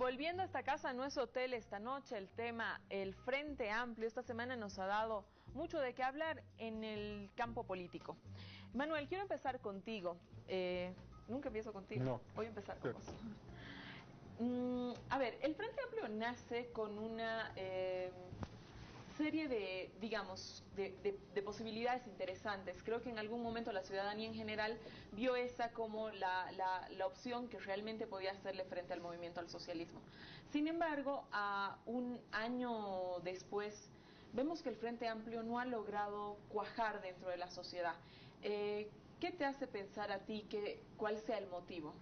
Volviendo a esta casa, no es hotel esta noche, el tema, el Frente Amplio, esta semana nos ha dado mucho de qué hablar en el campo político. Manuel, quiero empezar contigo. Nunca empiezo contigo. No. Voy a empezar con vos. A ver, el Frente Amplio nace con una serie de, digamos, de posibilidades interesantes. Creo que en algún momento la ciudadanía en general vio esa como la opción que realmente podía hacerle frente al movimiento al socialismo. Sin embargo, a un año después, vemos que el Frente Amplio no ha logrado cuajar dentro de la sociedad. ¿Qué te hace pensar a ti cuál sea el motivo?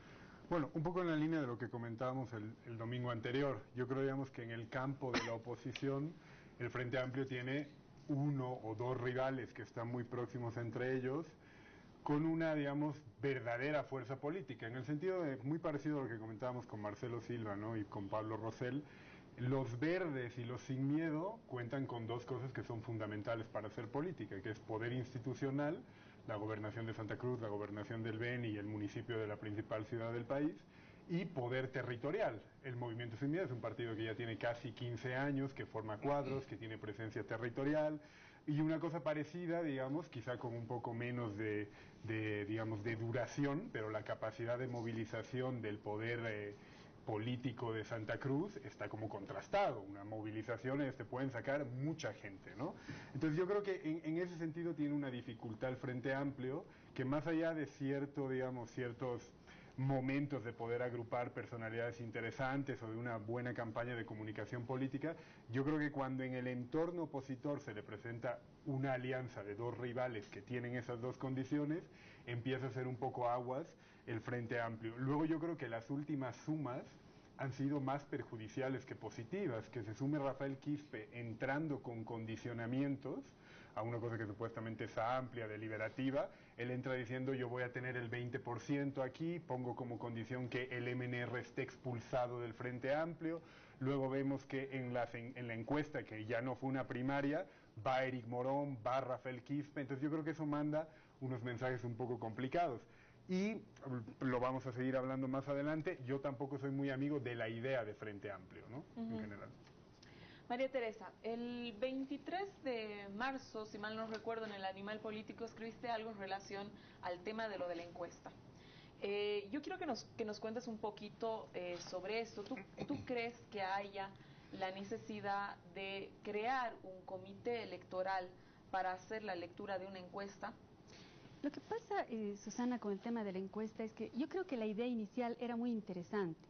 Bueno, un poco en la línea de lo que comentábamos el domingo anterior. Yo creo, digamos, que en el campo de la oposición el Frente Amplio tiene uno o dos rivales que están muy próximos entre ellos, con una, digamos, verdadera fuerza política, en el sentido de, muy parecido a lo que comentábamos con Marcelo Silva, ¿no?, y con Pablo Rosell. Los verdes y los sin miedo cuentan con dos cosas que son fundamentales para hacer política, que es poder institucional, la gobernación de Santa Cruz, la gobernación del Beni y el municipio de la principal ciudad del país, y poder territorial. El Movimiento Sin Miedo es un partido que ya tiene casi 15 años, que forma cuadros, que tiene presencia territorial, y una cosa parecida, digamos, quizá con un poco menos digamos, de duración, pero la capacidad de movilización del poder político de Santa Cruz está como contrastado. Una movilización pueden sacar mucha gente, ¿no? Entonces yo creo que en ese sentido tiene una dificultad el Frente Amplio, que más allá de ciertos momentos de poder agrupar personalidades interesantes o de una buena campaña de comunicación política, yo creo que cuando en el entorno opositor se le presenta una alianza de dos rivales que tienen esas dos condiciones, empieza a ser un poco aguas el Frente Amplio. Luego yo creo que las últimas sumas han sido más perjudiciales que positivas, que se sume Rafael Quispe entrando con condicionamientos a una cosa que supuestamente es amplia, deliberativa. Él entra diciendo: yo voy a tener el 20% aquí, pongo como condición que el MNR esté expulsado del Frente Amplio. Luego vemos que en la encuesta, que ya no fue una primaria, va Eric Morón, va Rafael Quispe. Entonces yo creo que eso manda unos mensajes un poco complicados. Y lo vamos a seguir hablando más adelante. Yo tampoco soy muy amigo de la idea de Frente Amplio, ¿no? En general. María Teresa, el 23 de marzo, si mal no recuerdo, en el Animal Político escribiste algo en relación al tema de lo de la encuesta. Yo quiero que nos cuentes un poquito sobre esto. ¿Tú crees que haya la necesidad de crear un comité electoral para hacer la lectura de una encuesta? Lo que pasa, Susana, con el tema de la encuesta es que yo creo que la idea inicial era muy interesante.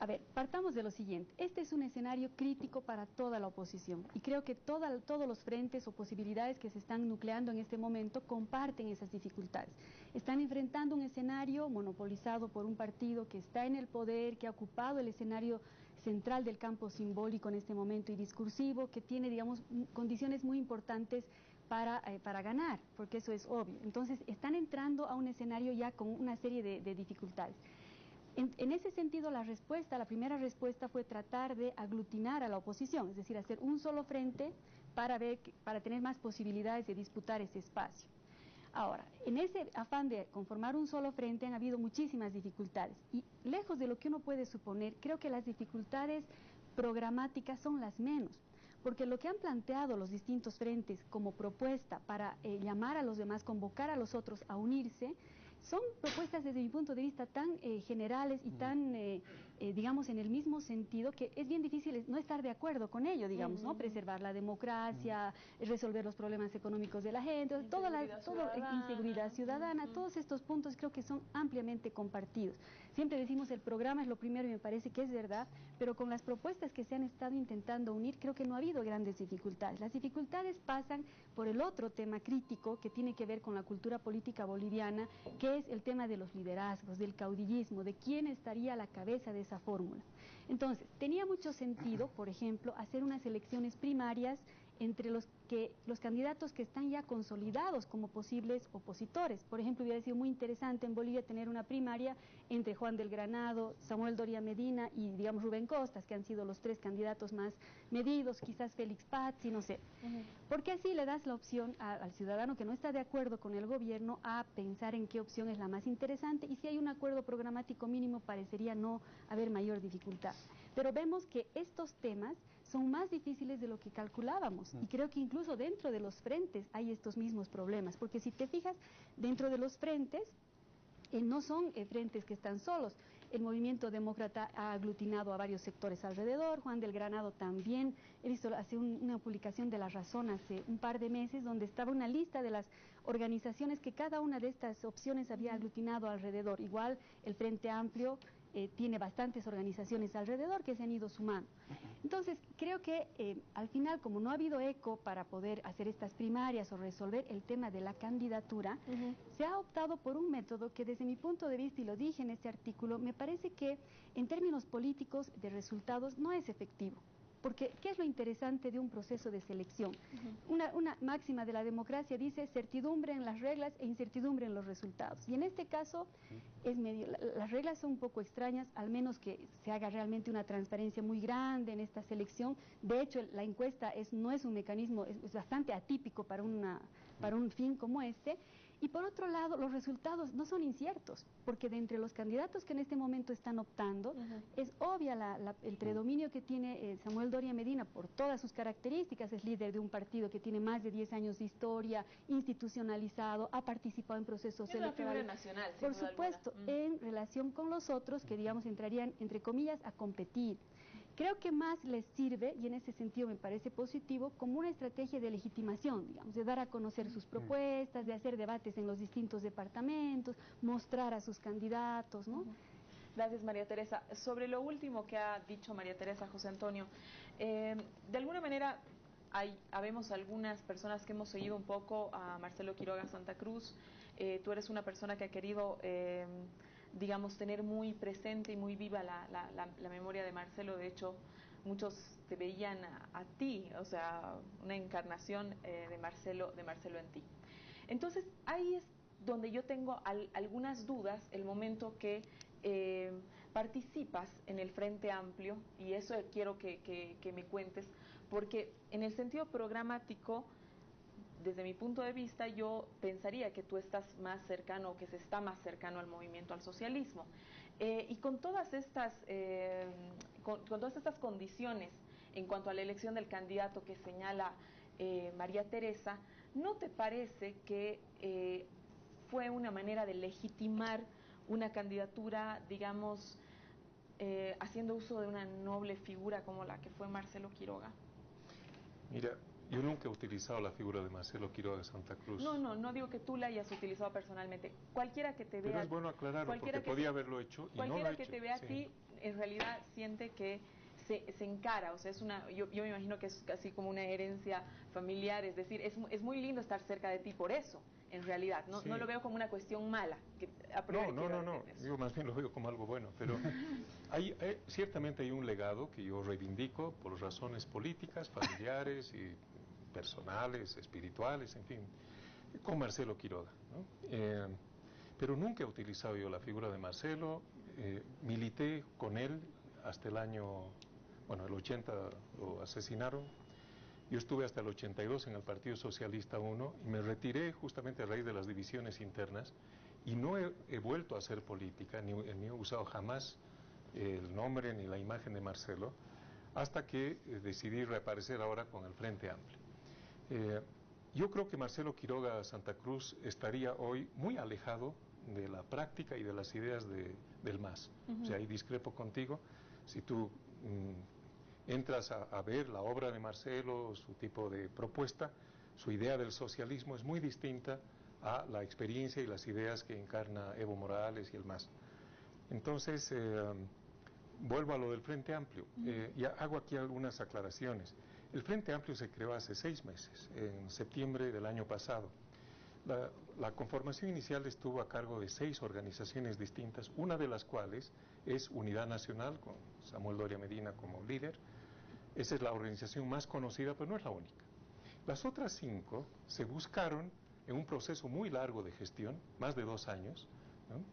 A ver, partamos de lo siguiente. Este es un escenario crítico para toda la oposición y creo que todos los frentes o posibilidades que se están nucleando en este momento comparten esas dificultades. Están enfrentando un escenario monopolizado por un partido que está en el poder, que ha ocupado el escenario central del campo simbólico en este momento y discursivo, que tiene, digamos, condiciones muy importantes para ganar, porque eso es obvio. Entonces, están entrando a un escenario ya con una serie de dificultades. En ese sentido, la primera respuesta fue tratar de aglutinar a la oposición, es decir, hacer un solo frente para tener más posibilidades de disputar ese espacio. Ahora, en ese afán de conformar un solo frente han habido muchísimas dificultades y lejos de lo que uno puede suponer, creo que las dificultades programáticas son las menos, porque lo que han planteado los distintos frentes como propuesta para llamar a los demás, convocar a los otros a unirse, son propuestas desde mi punto de vista tan generales y tan, digamos, en el mismo sentido que es bien difícil no estar de acuerdo con ello, digamos, ¿no? Preservar la democracia, resolver los problemas económicos de la gente, inseguridad ciudadana, todos estos puntos creo que son ampliamente compartidos. Siempre decimos el programa es lo primero y me parece que es verdad, pero con las propuestas que se han estado intentando unir creo que no ha habido grandes dificultades. Las dificultades pasan por el otro tema crítico que tiene que ver con la cultura política boliviana, que es el tema de los liderazgos, del caudillismo, de quién estaría a la cabeza de esa fórmula. Entonces, tenía mucho sentido, por ejemplo, hacer unas elecciones primarias entre los candidatos que están ya consolidados como posibles opositores. Por ejemplo, hubiera sido muy interesante en Bolivia tener una primaria entre Juan del Granado, Samuel Doria Medina y, digamos, Rubén Costas, que han sido los tres candidatos más medidos, quizás Félix Pazzi, no sé. Porque así le das la opción al ciudadano que no está de acuerdo con el gobierno a pensar en qué opción es la más interesante, y si hay un acuerdo programático mínimo parecería no haber mayor dificultad. Pero vemos que estos temas son más difíciles de lo que calculábamos, y creo que incluso dentro de los frentes hay estos mismos problemas, porque si te fijas, dentro de los frentes, no son frentes que están solos. El movimiento demócrata ha aglutinado a varios sectores alrededor. Juan del Granado también, he visto hace una publicación de La Razón hace un par de meses, donde estaba una lista de las organizaciones que cada una de estas opciones había aglutinado alrededor. Igual el Frente Amplio tiene bastantes organizaciones alrededor que se han ido sumando. Entonces, creo que al final, como no ha habido eco para poder hacer estas primarias o resolver el tema de la candidatura, se ha optado por un método que desde mi punto de vista, y lo dije en este artículo, me parece que en términos políticos de resultados no es efectivo. Porque, ¿qué es lo interesante de un proceso de selección? Una máxima de la democracia dice certidumbre en las reglas e incertidumbre en los resultados. Y en este caso, las reglas son un poco extrañas, al menos que se haga realmente una transparencia muy grande en esta selección. De hecho, la encuesta no es un mecanismo, es bastante atípico para un fin como este. Y por otro lado, los resultados no son inciertos, porque de entre los candidatos que en este momento están optando, es obvia el predominio que tiene Samuel Doria Medina por todas sus características. Es líder de un partido que tiene más de 10 años de historia, institucionalizado, ha participado en procesos electorales. Nacional, por supuesto, en relación con los otros que, digamos, entrarían, entre comillas, a competir. Creo que más les sirve, y en ese sentido me parece positivo, como una estrategia de legitimación, digamos, de dar a conocer sus propuestas, de hacer debates en los distintos departamentos, mostrar a sus candidatos, ¿no? Gracias, María Teresa. Sobre lo último que ha dicho María Teresa, José Antonio, de alguna manera habemos algunas personas que hemos seguido un poco a Marcelo Quiroga Santa Cruz. Tú eres una persona que ha querido digamos, tener muy presente y muy viva la memoria de Marcelo. De hecho, muchos te veían a ti, o sea, una encarnación de Marcelo en ti. Entonces, ahí es donde yo tengo algunas dudas el momento que participas en el Frente Amplio, y eso quiero que me cuentes, porque en el sentido programático, desde mi punto de vista, yo pensaría que tú estás más cercano, que se está más cercano al movimiento, al socialismo. Y con todas estas condiciones en cuanto a la elección del candidato que señala María Teresa, ¿no te parece que fue una manera de legitimar una candidatura, digamos, haciendo uso de una noble figura como la que fue Marcelo Quiroga? Mira, yo nunca he utilizado la figura de Marcelo Quiroga Santa Cruz. No digo que tú la hayas utilizado personalmente. Cualquiera que te vea... Pero es bueno aclararlo, porque podía haberlo hecho y no lo he hecho. Cualquiera que te vea a ti, en realidad siente que se encara, o sea, yo me imagino que es casi como una herencia familiar, es decir, es muy lindo estar cerca de ti por eso, en realidad, no lo veo como una cuestión mala. No, yo más bien lo veo como algo bueno, pero ciertamente hay un legado que yo reivindico por razones políticas, familiares y personales, espirituales, en fin, con Marcelo Quiroga, ¿no? Pero nunca he utilizado yo la figura de Marcelo. Milité con él hasta el año, el 80 lo asesinaron. Yo estuve hasta el 82 en el Partido Socialista 1 y me retiré justamente a raíz de las divisiones internas, y no he vuelto a hacer política, ni he usado jamás el nombre ni la imagen de Marcelo, hasta que decidí reaparecer ahora con el Frente Amplio. Yo creo que Marcelo Quiroga Santa Cruz estaría hoy muy alejado de la práctica y de las ideas del MAS. O sea, ahí discrepo contigo. Si tú entras a ver la obra de Marcelo, su tipo de propuesta, su idea del socialismo es muy distinta a la experiencia y las ideas que encarna Evo Morales y el MAS. Entonces, vuelvo a lo del Frente Amplio. Y hago aquí algunas aclaraciones. El Frente Amplio se creó hace 6 meses, en septiembre del año pasado. La conformación inicial estuvo a cargo de 6 organizaciones distintas, una de las cuales es Unidad Nacional, con Samuel Doria Medina como líder. Esa es la organización más conocida, pero no es la única. Las otras 5 se buscaron en un proceso muy largo de gestión, más de 2 años, ¿no?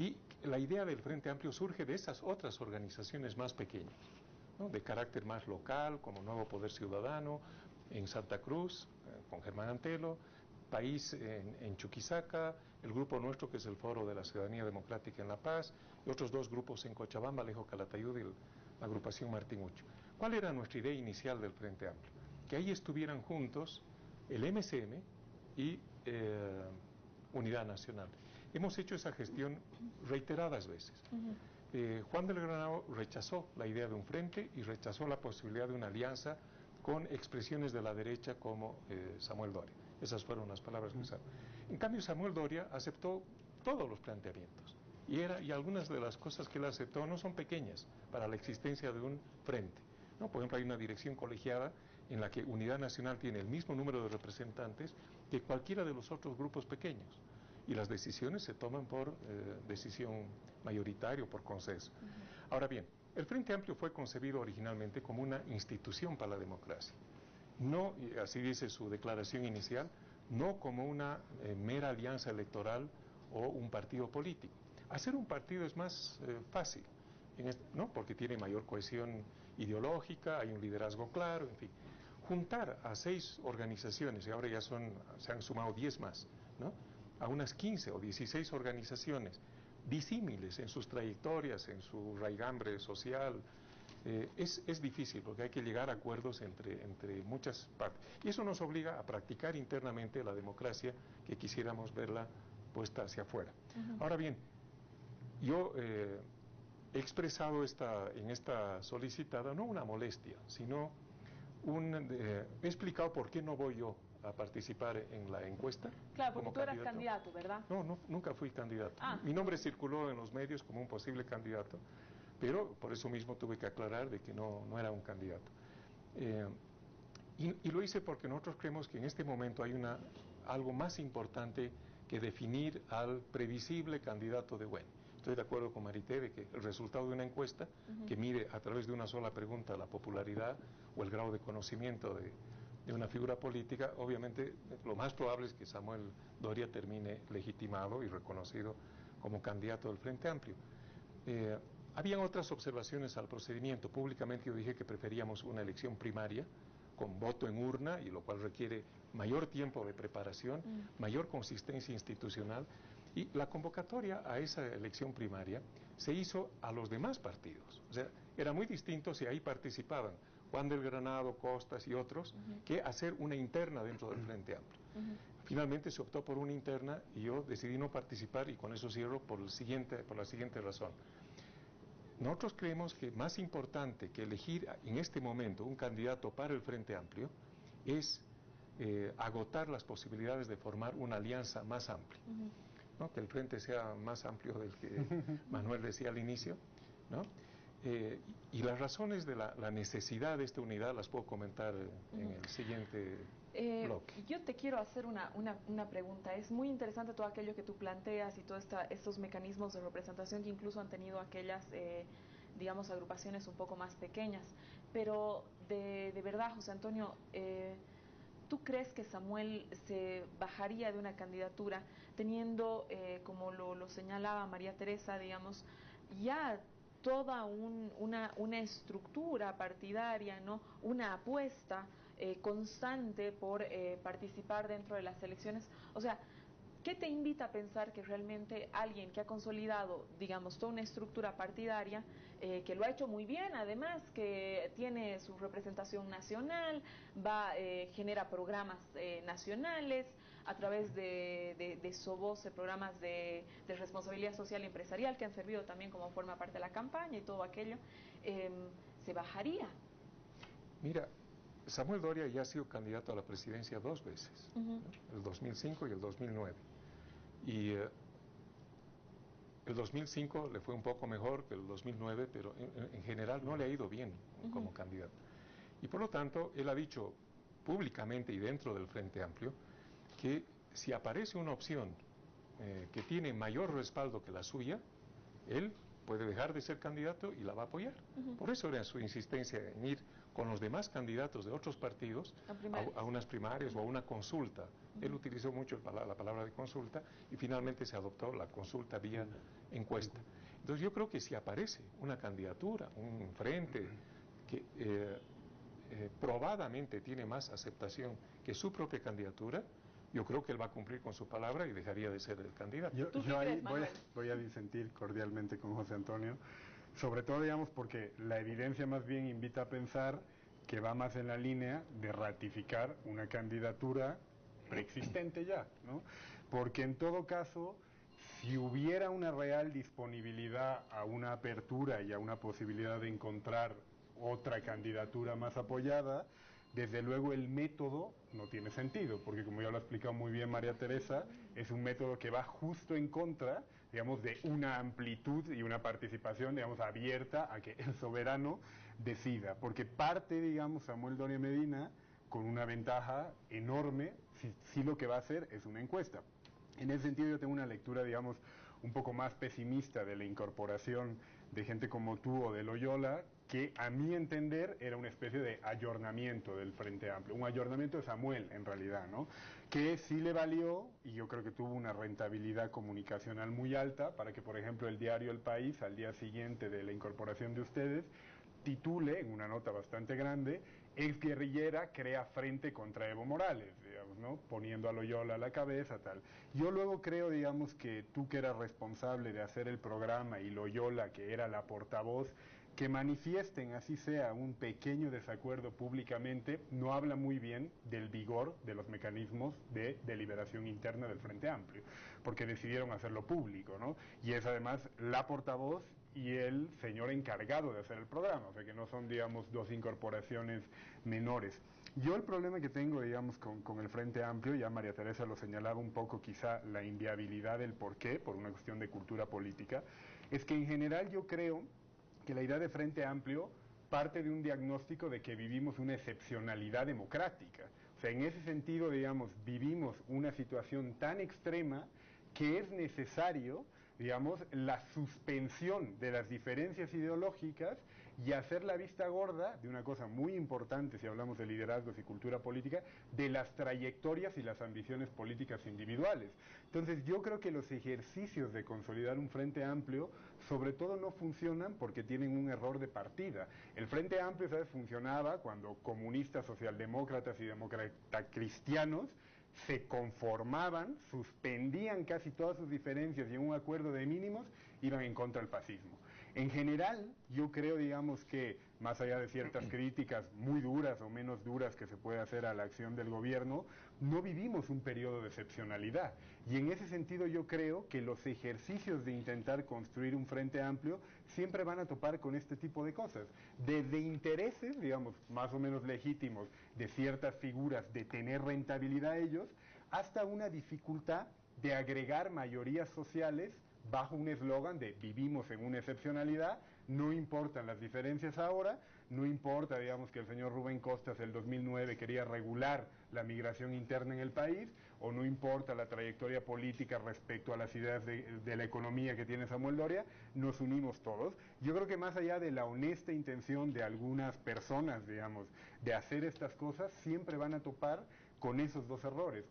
Y la idea del Frente Amplio surge de esas otras organizaciones más pequeñas, ¿no? De carácter más local, como Nuevo Poder Ciudadano, en Santa Cruz, con Germán Antelo, País en Chuquisaca, el grupo nuestro que es el Foro de la Ciudadanía Democrática en La Paz, y otros 2 grupos en Cochabamba, Alejo Calatayud y el la agrupación Martín Ucho. ¿Cuál era nuestra idea inicial del Frente Amplio? Que ahí estuvieran juntos el MCM y Unidad Nacional. Hemos hecho esa gestión reiteradas veces. Juan del Granado rechazó la idea de un frente y rechazó la posibilidad de una alianza con expresiones de la derecha como Samuel Doria. Esas fueron las palabras que usaron. En cambio, Samuel Doria aceptó todos los planteamientos. Y algunas de las cosas que él aceptó no son pequeñas para la existencia de un frente, ¿no? Por ejemplo, hay una dirección colegiada en la que Unidad Nacional tiene el mismo número de representantes que cualquiera de los otros grupos pequeños. Y las decisiones se toman por decisión mayoritaria o por consenso. Ahora bien, el Frente Amplio fue concebido originalmente como una institución para la democracia. No, así dice su declaración inicial, no como una mera alianza electoral o un partido político. Hacer un partido es más fácil, ¿no? Porque tiene mayor cohesión ideológica, hay un liderazgo claro, en fin. Juntar a 6 organizaciones, y ahora ya se han sumado 10 más, ¿no? A unas 15 o 16 organizaciones disímiles en sus trayectorias, en su raigambre social, es difícil porque hay que llegar a acuerdos entre muchas partes. Y eso nos obliga a practicar internamente la democracia que quisiéramos verla puesta hacia afuera. Ahora bien, yo he expresado en esta solicitada no una molestia, sino he explicado por qué no voy yo a participar en la encuesta. Claro, porque tú eras candidato, ¿verdad? No, nunca fui candidato. Mi nombre circuló en los medios como un posible candidato, pero por eso mismo tuve que aclarar de que no era un candidato. Y lo hice porque nosotros creemos que en este momento hay algo más importante que definir al previsible candidato de Buen. Estoy de acuerdo con Marité de que el resultado de una encuesta que mide a través de una sola pregunta la popularidad o el grado de conocimiento de una figura política, obviamente lo más probable es que Samuel Doria termine legitimado y reconocido como candidato del Frente Amplio. Habían otras observaciones al procedimiento. Públicamente yo dije que preferíamos una elección primaria con voto en urna, y lo cual requiere mayor tiempo de preparación, mayor consistencia institucional. Y la convocatoria a esa elección primaria se hizo a los demás partidos. O sea, era muy distinto si ahí participaban Juan del Granado, Costas y otros, que hacer una interna dentro del Frente Amplio. Finalmente se optó por una interna y yo decidí no participar, y con eso cierro por la siguiente razón. Nosotros creemos que más importante que elegir en este momento un candidato para el Frente Amplio es agotar las posibilidades de formar una alianza más amplia. ¿No? Que el frente sea más amplio del que Manuel decía al inicio, ¿no? Y las razones de la necesidad de esta unidad las puedo comentar en el siguiente bloque. Yo te quiero hacer una pregunta. Es muy interesante todo aquello que tú planteas y todos estos mecanismos de representación que incluso han tenido aquellas, digamos, agrupaciones un poco más pequeñas. Pero de verdad, José Antonio, ¿tú crees que Samuel se bajaría de una candidatura teniendo, como lo señalaba María Teresa, digamos, ya toda una estructura partidaria, ¿no? Una apuesta constante por participar dentro de las elecciones? O sea, ¿qué te invita a pensar que realmente alguien que ha consolidado, digamos, toda una estructura partidaria, que lo ha hecho muy bien, además, que tiene su representación nacional, genera programas nacionales a través de SOBOSE, programas de responsabilidad social y empresarial que han servido también como forma parte de la campaña y todo aquello, se bajaría? Mira, Samuel Doria ya ha sido candidato a la presidencia 2 veces, ¿no? El 2005 y el 2009. Y el 2005 le fue un poco mejor que el 2009, pero en general no le ha ido bien como candidato. Y por lo tanto, él ha dicho públicamente y dentro del Frente Amplio que si aparece una opción que tiene mayor respaldo que la suya, él puede dejar de ser candidato y la va a apoyar. Por eso era su insistencia en ir con los demás candidatos de otros partidos a unas primarias o a una consulta. Él utilizó mucho la palabra de consulta y finalmente se adoptó la consulta vía encuesta. Entonces yo creo que si aparece una candidatura, un frente que probadamente tiene más aceptación que su propia candidatura, yo creo que él va a cumplir con su palabra y dejaría de ser el candidato. Yo ahí voy a disentir cordialmente con José Antonio. Sobre todo, digamos, porque la evidencia más bien invita a pensar que va más en la línea de ratificar una candidatura preexistente ya, ¿no? Porque en todo caso, si hubiera una real disponibilidad a una apertura y a una posibilidad de encontrar otra candidatura más apoyada, desde luego el método no tiene sentido, porque como ya lo ha explicado muy bien María Teresa, es un método que va justo en contra, digamos, de una amplitud y una participación, digamos, abierta a que el soberano decida, porque parte, digamos, Samuel Doria Medina con una ventaja enorme si lo que va a hacer es una encuesta. En ese sentido yo tengo una lectura, digamos, un poco más pesimista de la incorporación de gente como tú o de Loyola, que a mi entender era una especie de ayornamiento del Frente Amplio, un ayornamiento de Samuel en realidad, ¿no? Que sí le valió, y yo creo que tuvo una rentabilidad comunicacional muy alta, para que por ejemplo el diario El País, al día siguiente de la incorporación de ustedes, titule, en una nota bastante grande, exguerrillera crea frente contra Evo Morales, digamos, ¿no? Poniendo a Loyola a la cabeza, tal. Yo luego creo, digamos, que tú que eras responsable de hacer el programa y Loyola, que era la portavoz, que manifiesten, así sea, un pequeño desacuerdo públicamente, no habla muy bien del vigor de los mecanismos de deliberación interna del Frente Amplio, porque decidieron hacerlo público, ¿no? Y es además la portavoz y el señor encargado de hacer el programa, o sea que no son, digamos, dos incorporaciones menores. Yo el problema que tengo, digamos, con el Frente Amplio, ya María Teresa lo señalaba un poco, quizá la inviabilidad del porqué, por una cuestión de cultura política, es que en general yo creo que la idea de Frente Amplio parte de un diagnóstico de que vivimos una excepcionalidad democrática. O sea, en ese sentido, digamos, vivimos una situación tan extrema que es necesario, digamos, la suspensión de las diferencias ideológicas y hacer la vista gorda de una cosa muy importante, si hablamos de liderazgos y cultura política, de las trayectorias y las ambiciones políticas individuales. Entonces yo creo que los ejercicios de consolidar un Frente Amplio sobre todo no funcionan porque tienen un error de partida. El Frente Amplio, ¿sabes?, funcionaba cuando comunistas, socialdemócratas y demócratas cristianos se conformaban, suspendían casi todas sus diferencias y en un acuerdo de mínimos iban en contra del fascismo. En general, yo creo, digamos, que más allá de ciertas críticas muy duras o menos duras que se puede hacer a la acción del gobierno, no vivimos un periodo de excepcionalidad. Y en ese sentido yo creo que los ejercicios de intentar construir un Frente Amplio siempre van a topar con este tipo de cosas. Desde intereses, digamos, más o menos legítimos de ciertas figuras de tener rentabilidad a ellos, hasta una dificultad de agregar mayorías sociales bajo un eslogan de vivimos en una excepcionalidad, no importan las diferencias ahora, no importa, digamos, que el señor Rubén Costas el 2009 quería regular la migración interna en el país, o no importa la trayectoria política respecto a las ideas de la economía que tiene Samuel Doria, nos unimos todos. Yo creo que más allá de la honesta intención de algunas personas, digamos, de hacer estas cosas, siempre van a topar con esos dos errores.